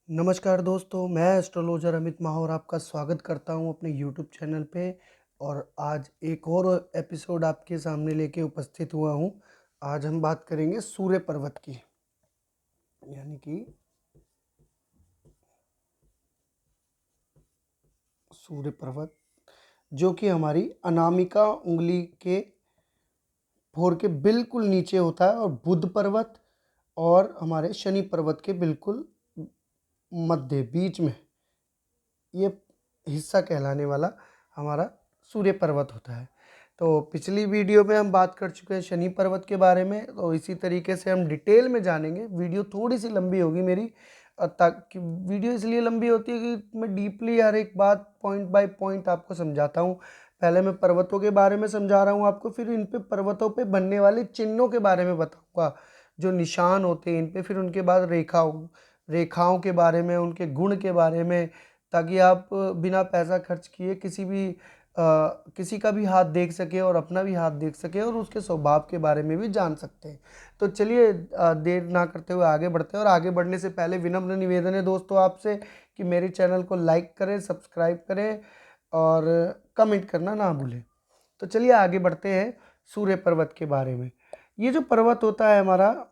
नमस्कार दोस्तों, मैं एस्ट्रोलॉजर अमित माहौर आपका स्वागत करता हूं अपने यूट्यूब चैनल पे। और आज एक और एपिसोड आपके सामने लेके उपस्थित हुआ हूं। आज हम बात करेंगे सूर्य पर्वत की, यानी कि सूर्य पर्वत जो कि हमारी अनामिका उंगली के भोर के बिल्कुल नीचे होता है, और बुध पर्वत और हमारे शनि पर्वत के बिल्कुल मध्य बीच में ये हिस्सा कहलाने वाला हमारा सूर्य पर्वत होता है। तो पिछली वीडियो में हम बात कर चुके हैं शनि पर्वत के बारे में, तो इसी तरीके से हम डिटेल में जानेंगे। वीडियो थोड़ी सी लंबी होगी मेरी, ताकि वीडियो इसलिए लंबी होती है कि मैं डीपली हर एक बात पॉइंट बाय पॉइंट आपको समझाता हूँ। पहले मैं पर्वतों के बारे में समझा रहा हूँ आपको, फिर इन पे पर्वतों पे बनने वाले चिन्हों के बारे में बताऊँगा, जो निशान होते हैं इन पे, फिर उनके बाद रेखाओं के बारे में, उनके गुण के बारे में, ताकि आप बिना पैसा खर्च किए किसी का भी हाथ देख सके और अपना भी हाथ देख सके और उसके स्वभाव के बारे में भी जान सकते हैं। तो चलिए देर ना करते हुए आगे बढ़ते हैं। और आगे बढ़ने से पहले विनम्र निवेदन है दोस्तों आपसे कि मेरे चैनल को लाइक करें, सब्सक्राइब करें और कमेंट करना ना भूलें। तो चलिए आगे बढ़ते हैं सूर्य पर्वत के बारे में। ये जो पर्वत होता है हमारा,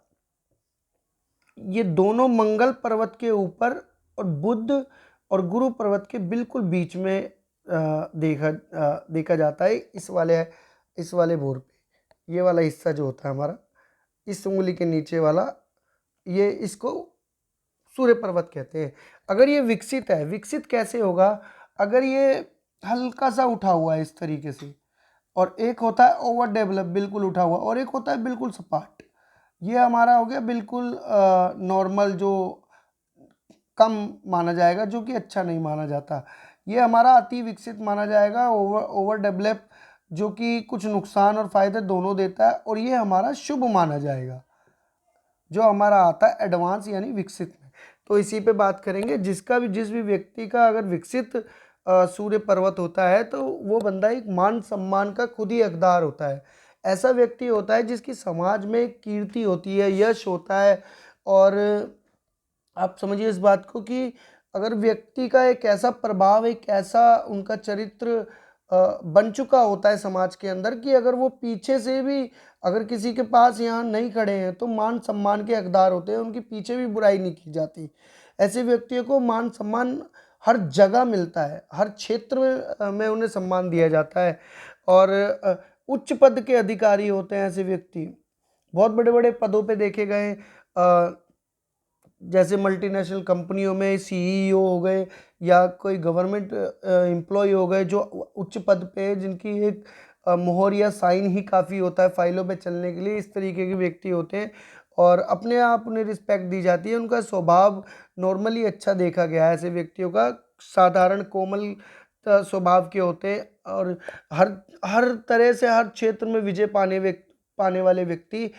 ये दोनों मंगल पर्वत के ऊपर और बुध और गुरु पर्वत के बिल्कुल बीच में देखा जाता है। इस वाले बोर पे ये वाला हिस्सा जो होता है हमारा, इस उंगली के नीचे वाला, ये इसको सूर्य पर्वत कहते हैं। अगर ये विकसित है, विकसित कैसे होगा? अगर ये हल्का सा उठा हुआ है इस तरीके से, और एक होता है ओवर डेवलप बिल्कुल उठा हुआ, और एक होता है बिल्कुल सपाट, ये हमारा हो गया बिल्कुल नॉर्मल, जो कम माना जाएगा, जो कि अच्छा नहीं माना जाता। ये हमारा अति विकसित माना जाएगा, ओवर डेवलप, जो कि कुछ नुकसान और फायदे दोनों देता है। और ये हमारा शुभ माना जाएगा, जो हमारा आता है एडवांस यानी विकसित में। तो इसी पे बात करेंगे। जिस भी व्यक्ति का अगर विकसित सूर्य पर्वत होता है, तो वो बंदा एक मान सम्मान का खुद ही हकदार होता है। ऐसा व्यक्ति होता है जिसकी समाज में कीर्ति होती है, यश होता है। और आप समझिए इस बात को कि अगर व्यक्ति का एक ऐसा प्रभाव, एक ऐसा उनका चरित्र बन चुका होता है समाज के अंदर, कि अगर वो पीछे से भी अगर किसी के पास यहाँ नहीं खड़े हैं तो मान सम्मान के हकदार होते हैं, उनके पीछे भी बुराई नहीं की जाती। ऐसे व्यक्तियों को मान सम्मान हर जगह मिलता है, हर क्षेत्र में उन्हें सम्मान दिया जाता है। और उच्च पद के अधिकारी होते हैं ऐसे व्यक्ति, बहुत बड़े बड़े पदों पे देखे गए। जैसे मल्टीनेशनल कंपनियों में सीईओ हो गए, या कोई गवर्नमेंट एम्प्लॉय हो गए जो उच्च पद पे है, जिनकी एक मोहर या साइन ही काफ़ी होता है फाइलों पे चलने के लिए। इस तरीके के व्यक्ति होते हैं और अपने आप उन्हें रिस्पेक्ट दी जाती है। उनका स्वभाव नॉर्मली अच्छा देखा गया है। ऐसे व्यक्तियों का साधारण कोमल स्वभाव के होते हैं, और हर हर तरह से हर क्षेत्र में विजय पाने वाले व्यक्ति,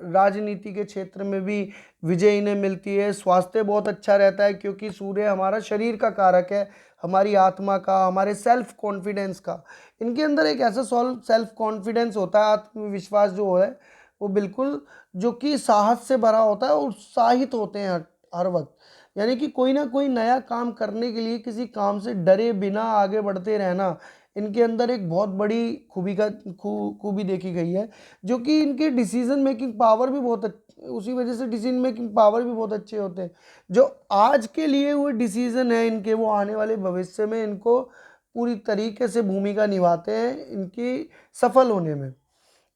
राजनीति के क्षेत्र में भी विजय इन्हें मिलती है। स्वास्थ्य बहुत अच्छा रहता है, क्योंकि सूर्य हमारा शरीर का कारक है, हमारी आत्मा का, हमारे सेल्फ कॉन्फिडेंस का। इनके अंदर एक ऐसा सेल्फ कॉन्फिडेंस होता है, आत्मविश्वास जो है वो बिल्कुल, जो कि साहस से भरा होता है, और उत्साहित होते हैं हर वक्त। यानी कि कोई ना कोई नया काम करने के लिए, किसी काम से डरे बिना आगे बढ़ते रहना, इनके अंदर एक बहुत बड़ी खूबी देखी गई है। जो कि इनके डिसीजन मेकिंग पावर भी उसी वजह से डिसीजन मेकिंग पावर भी बहुत अच्छे होते हैं। जो आज के लिए हुए डिसीजन है इनके, वो आने वाले भविष्य में इनको पूरी तरीके से भूमिका निभाते हैं इनकी सफल होने में।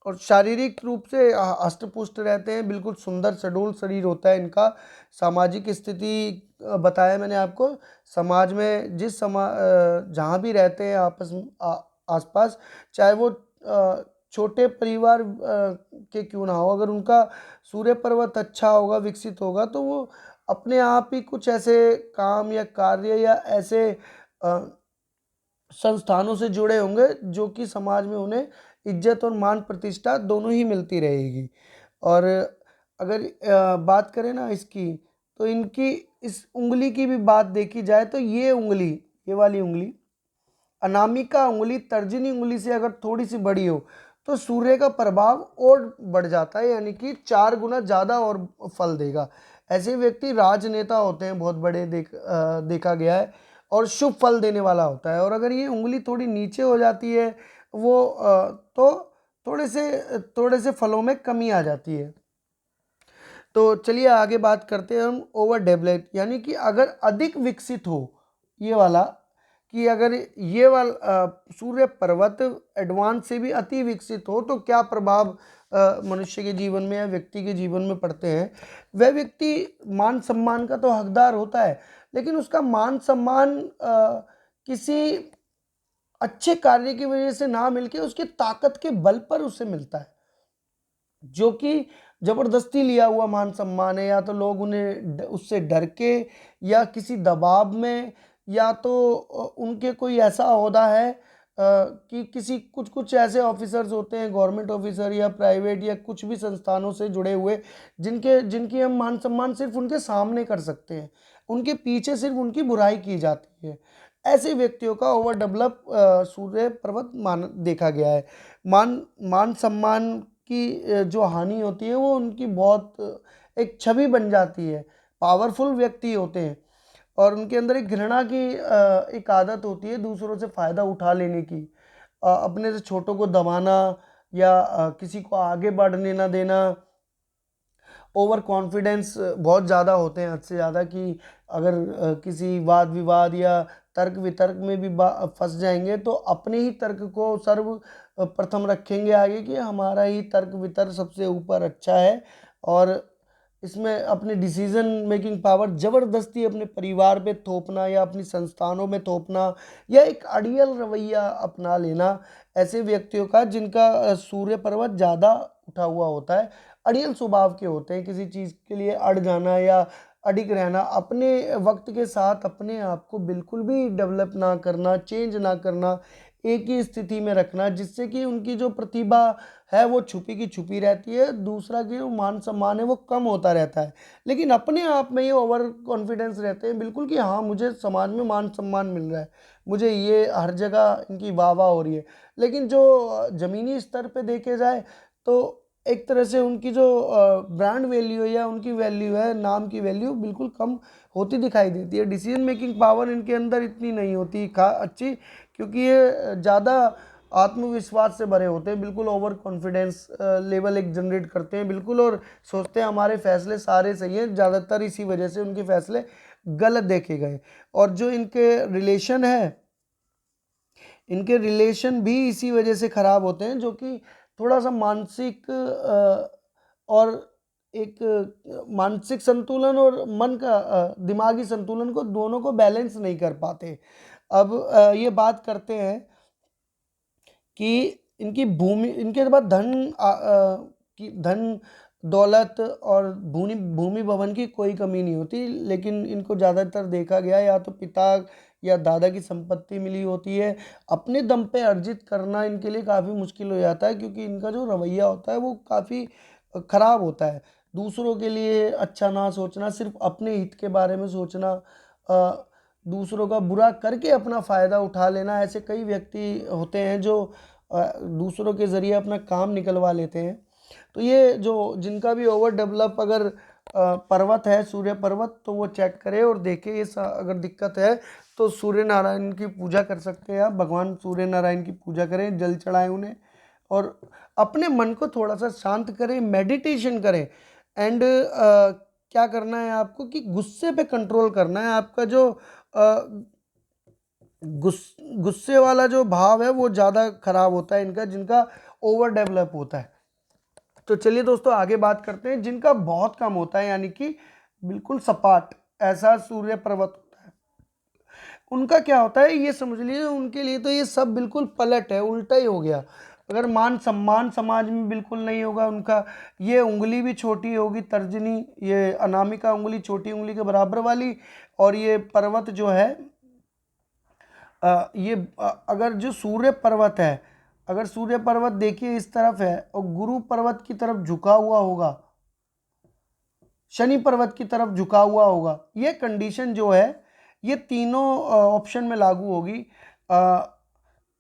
और शारीरिक रूप से हष्ट-पुष्ट रहते हैं, बिल्कुल सुंदर सडूल शरीर होता है इनका। सामाजिक स्थिति बताया मैंने आपको। समाज में जहाँ भी रहते हैं आसपास, चाहे वो छोटे परिवार के क्यों ना हो, अगर उनका सूर्य पर्वत अच्छा होगा, विकसित होगा, तो वो अपने आप ही कुछ ऐसे काम या कार्य या ऐसे अ, संस्थानों से जुड़े होंगे, जो कि समाज में उन्हें इज्जत और मान प्रतिष्ठा दोनों ही मिलती रहेगी। और अगर बात करें ना इसकी, तो इनकी इस उंगली की भी बात देखी जाए, तो ये वाली उंगली, अनामिका उंगली तर्जनी उंगली से अगर थोड़ी सी बड़ी हो, तो सूर्य का प्रभाव और बढ़ जाता है, यानी कि 4 गुना ज़्यादा और फल देगा। ऐसे व्यक्ति राजनेता होते हैं बहुत बड़े, देखा गया है, और शुभ फल देने वाला होता है। और अगर ये उंगली थोड़ी नीचे हो जाती है वो तो थोड़े से फलों में कमी आ जाती है। तो चलिए आगे बात करते हैं हम ओवर डेवलप, यानी कि अगर अधिक विकसित हो, ये वाला, कि अगर ये वाला सूर्य पर्वत एडवांस से भी अति विकसित हो तो क्या प्रभाव मनुष्य के जीवन में या व्यक्ति के जीवन में पड़ते हैं। वह व्यक्ति मान सम्मान का तो हकदार होता है, लेकिन उसका मान सम्मान किसी अच्छे कार्य की वजह से ना मिलके उसकी ताकत के बल पर उसे मिलता है, जो कि जबरदस्ती लिया हुआ मान सम्मान है। या तो लोग उन्हें उससे डर के या किसी दबाव में, या तो उनके कोई ऐसा ओहदा है कि किसी कुछ ऐसे ऑफिसर्स होते हैं, गवर्नमेंट ऑफिसर या प्राइवेट या कुछ भी संस्थानों से जुड़े हुए, जिनकी हम मान सम्मान सिर्फ उनके सामने कर सकते हैं, उनके पीछे सिर्फ उनकी बुराई की जाती है। ऐसे व्यक्तियों का ओवर डेवलप सूर्य पर्वत मान देखा गया है। मान सम्मान की जो हानि होती है वो उनकी बहुत एक छवि बन जाती है। पावरफुल व्यक्ति होते हैं और उनके अंदर एक घृणा की एक आदत होती है दूसरों से फ़ायदा उठा लेने की, अपने से छोटों को दबाना या किसी को आगे बढ़ने ना देना। ओवर कॉन्फिडेंस बहुत ज़्यादा होते हैं, हद से ज़्यादा, कि अगर किसी वाद विवाद या तर्क वितर्क में भी फंस जाएंगे तो अपने ही तर्क को सर्व प्रथम रखेंगे आगे, कि हमारा ही तर्क वितर्क सबसे ऊपर अच्छा है। और इसमें अपने डिसीजन मेकिंग पावर ज़बरदस्ती अपने परिवार पे थोपना या अपनी संस्थानों में थोपना या एक अड़ियल रवैया अपना लेना, ऐसे व्यक्तियों का जिनका सूर्य पर्वत ज़्यादा उठा हुआ होता है, अड़ियल स्वभाव के होते हैं। किसी चीज़ के लिए अड़ जाना या अडिग रहना, अपने वक्त के साथ अपने आप को बिल्कुल भी डेवलप ना करना, चेंज ना करना, एक ही स्थिति में रखना, जिससे कि उनकी जो प्रतिभा है वो छुपी की छुपी रहती है, दूसरा की जो मान सम्मान है वो कम होता रहता है। लेकिन अपने आप में ये ओवर कॉन्फिडेंस रहते हैं बिल्कुल, कि हाँ मुझे समाज में मान सम्मान मिल रहा है, मुझे ये हर जगह इनकी वाह वाह हो रही है। लेकिन जो ज़मीनी स्तर पे देखे जाए तो एक तरह से उनकी जो ब्रांड वैल्यू है या उनकी वैल्यू है, नाम की वैल्यू बिल्कुल कम होती दिखाई देती है। डिसीजन मेकिंग पावर इनके अंदर इतनी नहीं होती अच्छी, क्योंकि ये ज़्यादा आत्मविश्वास से भरे होते हैं, बिल्कुल ओवर कॉन्फिडेंस लेवल एक जनरेट करते हैं बिल्कुल, और सोचते हैं हमारे फैसले सारे सही हैं। ज़्यादातर इसी वजह से उनके फैसले गलत देखे गए। और जो इनके रिलेशन है, इनके रिलेशन भी इसी वजह से ख़राब होते हैं, जो कि थोड़ा सा मानसिक और एक मानसिक संतुलन और मन का दिमागी संतुलन को, दोनों को बैलेंस नहीं कर पाते। अब ये बात करते हैं कि इनकी भूमि, इनके बाद की धन दौलत और भूमि भूमि भवन की कोई कमी नहीं होती, लेकिन इनको ज़्यादातर देखा गया या तो पिता या दादा की संपत्ति मिली होती है। अपने दम पे अर्जित करना इनके लिए काफ़ी मुश्किल हो जाता है, क्योंकि इनका जो रवैया होता है वो काफ़ी ख़राब होता है। दूसरों के लिए अच्छा ना सोचना, सिर्फ अपने हित के बारे में सोचना, दूसरों का बुरा करके अपना फ़ायदा उठा लेना। ऐसे कई व्यक्ति होते हैं जो दूसरों के ज़रिए अपना काम निकलवा लेते हैं। तो ये जो जिनका भी ओवर डेवलप अगर पर्वत है, सूर्य पर्वत, तो वो चेक करे और देखे। ये अगर दिक्कत है तो सूर्य नारायण की पूजा कर सकते हैं आप, भगवान सूर्य नारायण की पूजा करें, जल चढ़ाएं उन्हें, और अपने मन को थोड़ा सा शांत करें, मेडिटेशन करें। एंड क्या करना है आपको कि गुस्से पे कंट्रोल करना है। आपका जो गुस्से वाला जो भाव है वो ज़्यादा खराब होता है इनका, जिनका ओवर डेवलप होता है। तो चलिए दोस्तों आगे बात करते हैं जिनका बहुत कम होता है, यानी कि बिल्कुल सपाट ऐसा सूर्य पर्वत होता है। उनका क्या होता है ये समझ लीजिए, उनके लिए तो ये सब बिल्कुल पलट है, उल्टा ही हो गया। अगर मान सम्मान समाज में बिल्कुल नहीं होगा उनका, ये उंगली भी छोटी होगी, तर्जनी, ये अनामिका उंगली छोटी उंगली के बराबर वाली, और ये पर्वत जो है अगर जो सूर्य पर्वत है, अगर सूर्य पर्वत देखिए इस तरफ है और गुरु पर्वत की तरफ झुका हुआ होगा, शनि पर्वत की तरफ झुका हुआ होगा, ये कंडीशन जो है ये तीनों ऑप्शन में लागू होगी।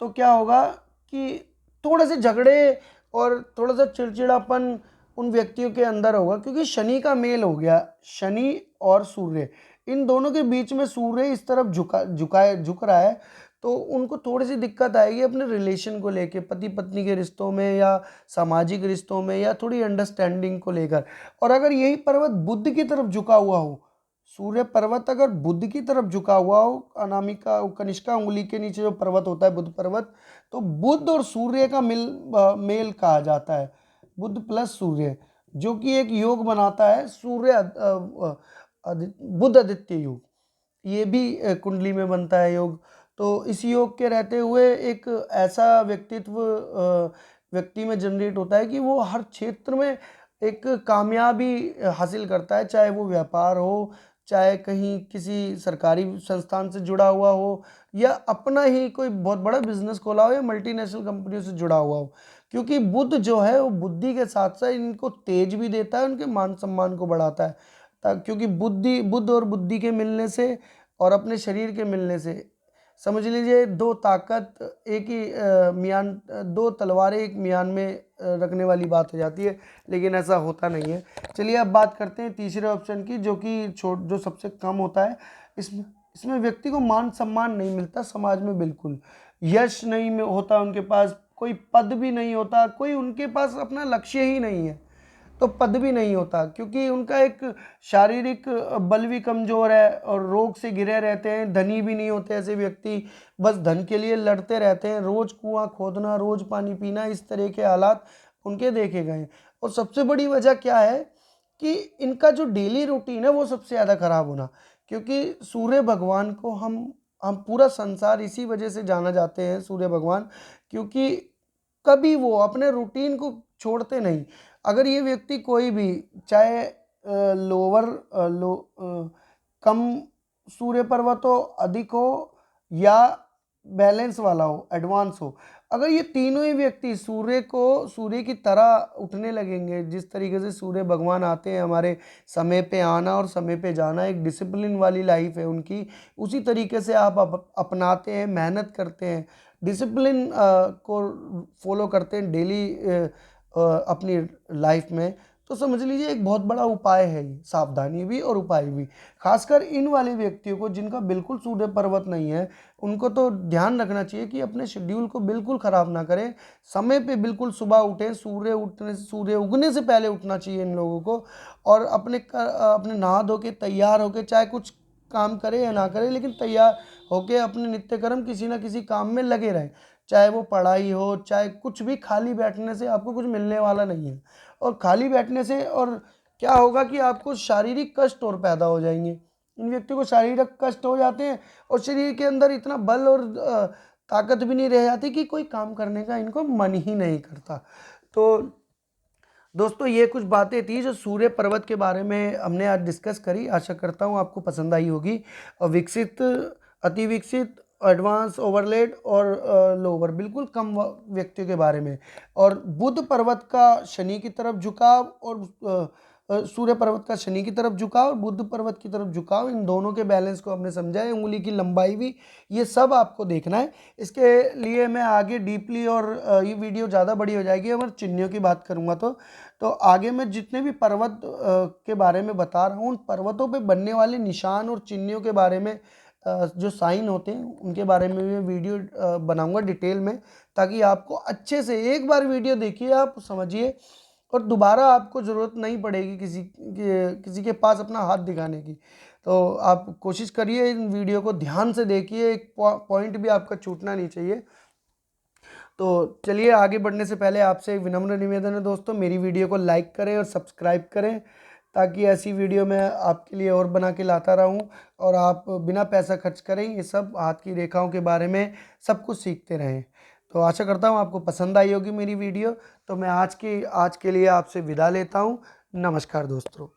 तो क्या होगा कि थोड़े से झगड़े और थोड़ा सा चिड़चिड़ापन उन व्यक्तियों के अंदर होगा, क्योंकि शनि का मेल हो गया, शनि और सूर्य, इन दोनों के बीच में सूर्य इस तरफ झुक रहा है, तो उनको थोड़ी सी दिक्कत आएगी अपने रिलेशन को लेके, पति पत्नी के रिश्तों में या सामाजिक रिश्तों में, या थोड़ी अंडरस्टैंडिंग को लेकर। और अगर यही पर्वत बुध की तरफ झुका हुआ हो, सूर्य पर्वत अगर बुध की तरफ झुका हुआ हो, अनामिका कनिष्का उंगली के नीचे जो पर्वत होता है बुध पर्वत, तो बुध और सूर्य का मेल कहा जाता है, बुध प्लस सूर्य, जो कि एक योग बनाता है बुध आदित्य योग। ये भी कुंडली में बनता है योग। तो इस योग के रहते हुए एक ऐसा व्यक्तित्व व्यक्ति में जनरेट होता है कि वो हर क्षेत्र में एक कामयाबी हासिल करता है, चाहे वो व्यापार हो, चाहे कहीं किसी सरकारी संस्थान से जुड़ा हुआ हो, या अपना ही कोई बहुत बड़ा बिजनेस खोला हो, या मल्टीनेशनल कंपनियों से जुड़ा हुआ हो। क्योंकि बुध जो है वो बुद्धि के साथ साथ इनको तेज भी देता है, उनके मान सम्मान को बढ़ाता है। क्योंकि बुध और बुद्धि के मिलने से और अपने शरीर के मिलने से, समझ लीजिए दो ताकत एक ही दो तलवारें एक म्यान में रखने वाली बात हो जाती है, लेकिन ऐसा होता नहीं है। चलिए अब बात करते हैं तीसरे ऑप्शन की, जो कि जो सबसे कम होता है। इसमें व्यक्ति को मान सम्मान नहीं मिलता समाज में, बिल्कुल यश नहीं होता उनके पास, कोई पद भी नहीं होता, कोई उनके पास अपना लक्ष्य ही नहीं है, तो पद भी नहीं होता, क्योंकि उनका एक शारीरिक बल भी कमज़ोर है और रोग से घिरे रहते हैं, धनी भी नहीं होते ऐसे व्यक्ति, बस धन के लिए लड़ते रहते हैं, रोज़ कुआं खोदना, रोज़ पानी पीना, इस तरह के हालात उनके देखे गए। और सबसे बड़ी वजह क्या है कि इनका जो डेली रूटीन है वो सबसे ज़्यादा खराब होना, क्योंकि सूर्य भगवान को हम पूरा संसार इसी वजह से जाना जाते हैं सूर्य भगवान, क्योंकि कभी वो अपने रूटीन को छोड़ते नहीं। अगर ये व्यक्ति कोई भी, चाहे कम सूर्य पर्वत हो, अधिक हो, या बैलेंस वाला हो, एडवांस हो, अगर ये तीनों ही व्यक्ति सूर्य की तरह उठने लगेंगे, जिस तरीके से सूर्य भगवान आते हैं, हमारे समय पे आना और समय पे जाना, एक डिसिप्लिन वाली लाइफ है उनकी, उसी तरीके से आप अपनाते हैं, मेहनत करते हैं, डिसिप्लिन को फॉलो करते हैं डेली अपनी लाइफ में, तो समझ लीजिए एक बहुत बड़ा उपाय है ये, सावधानी भी और उपाय भी। खासकर इन वाले व्यक्तियों को जिनका बिल्कुल सूर्य पर्वत नहीं है, उनको तो ध्यान रखना चाहिए कि अपने शेड्यूल को बिल्कुल ख़राब ना करें, समय पे बिल्कुल सुबह उठें, सूर्य उगने से पहले उठना चाहिए इन लोगों को, और अपने नहा धो के तैयार होके, चाहे कुछ काम करे या ना करे, लेकिन तैयार होके अपने नित्य कर्म किसी ना किसी काम में लगे रहें, चाहे वो पढ़ाई हो, चाहे कुछ भी। खाली बैठने से आपको कुछ मिलने वाला नहीं है, और खाली बैठने से और क्या होगा कि आपको शारीरिक कष्ट और पैदा हो जाएंगे। इन व्यक्तियों को शारीरिक कष्ट हो जाते हैं और शरीर के अंदर इतना बल और ताकत भी नहीं रह जाती कि कोई काम करने का इनको मन ही नहीं करता। तो दोस्तों ये कुछ बातें थी जो सूर्य पर्वत के बारे में हमने आज डिस्कस करी। आशा करता हूँ आपको पसंद आई होगी। और विकसित, अति विकसित, एडवांस, ओवरलेड और लोअर, बिल्कुल कम व्यक्तियों के बारे में, और बुध पर्वत का शनि की तरफ झुकाव, और सूर्य पर्वत का शनि की तरफ झुकाव और बुध पर्वत की तरफ झुकाव, इन दोनों के बैलेंस को हमने समझा है। उंगली की लंबाई भी, ये सब आपको देखना है। इसके लिए मैं आगे डीपली, और ये वीडियो ज़्यादा बड़ी हो जाएगी अगर चिन्हों की बात करूँगा तो आगे मैं जितने भी पर्वत के बारे में बता रहा हूँ, उन पर्वतों पे बनने वाले निशान और चिन्हों के बारे में, जो साइन होते हैं उनके बारे में मैं वीडियो बनाऊंगा डिटेल में, ताकि आपको अच्छे से एक बार वीडियो देखिए, आप समझिए, और दोबारा आपको ज़रूरत नहीं पड़ेगी किसी के पास अपना हाथ दिखाने की। तो आप कोशिश करिए, इन वीडियो को ध्यान से देखिए, एक पॉइंट भी आपका छूटना नहीं चाहिए। तो चलिए, आगे बढ़ने से पहले आपसे एक विनम्र निवेदन है दोस्तों, मेरी वीडियो को लाइक करें और सब्सक्राइब करें, ताकि ऐसी वीडियो मैं आपके लिए और बना के लाता रहूं, और आप बिना पैसा खर्च करें ये सब हाथ की रेखाओं के बारे में सब कुछ सीखते रहें। तो आशा करता हूं आपको पसंद आई होगी मेरी वीडियो। तो मैं आज के लिए आपसे विदा लेता हूं। नमस्कार दोस्तों।